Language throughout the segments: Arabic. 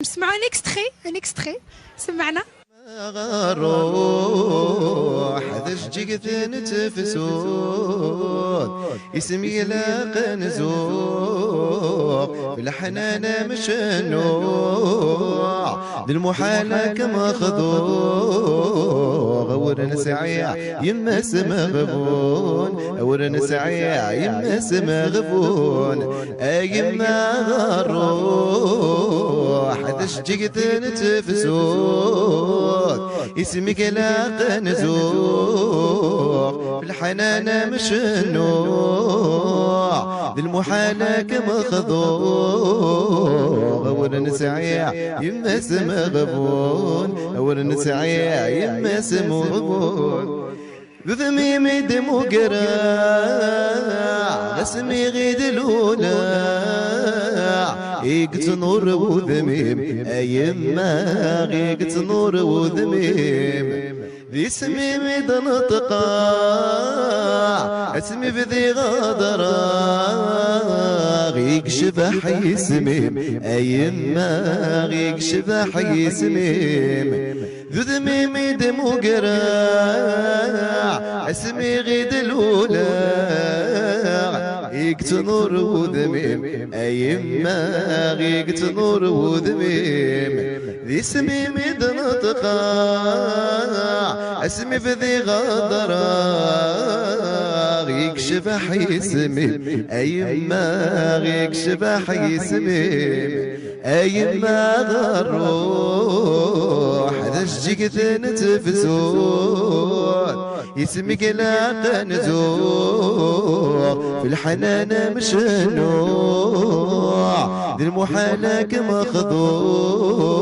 نسمعوا ان اكستري سمعنا. روح هذا الشجيك نتفسود اسمي لاقى نزوق في الحنانة مش النوع ذي المحالة كما خذوق ورنا سعيع يما سما غبون ورنا سعيع يما سما غبون يما غروح هذا الشجيك نتفسود اسمك لاقى نزوق بالحنانة مش النوع ذي المحالة كما خذوق ورنا سعيع يما سما غبون ورنا سعيع يما سما غبون بذميم دمو قراع غسمي غيد الأولى غيقت نور وذميم أيما غيقت نور وذميم ذي سميم دنطقا اسمي بذي غادرا غيق شبح يسميم أيما غيق شبح يسميم ذو ذميم دمو قراع اسمي غيد الأولى غيقت نور وذميم أيما غيقت نور وذميم ذي سميم دنطقا اسمي بذي غادرا غيق شبح يسميم أيما غيق شبح يسميم أيما غروح هذا الشجيك نتفسود اسمك لاقى نزوق في الحنانة مش النوع ذي المحالة كما خذوق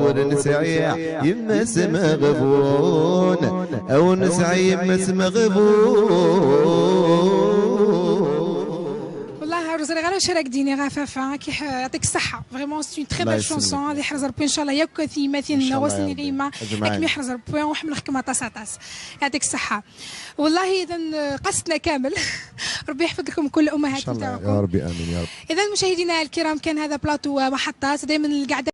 ورنا سعيع يما سما غبون أو نسعي يما سما غبون. روزالي غير شارك ديني غافافه كي يعطيك الصحه فريمون سي اون تري بيل شونسون اللي يحرز ربي ان شاء الله ياك في مثلنا وصلني غيما ياك يحرز ربي وحمل حكمه طاس يعطيك الصحه والله. اذا قصدنا كامل ربي يحفظ لكم كل امهات يا ربي امين يا رب. اذا مشاهدينا الكرام كان هذا بلاطو محطات دائما القعده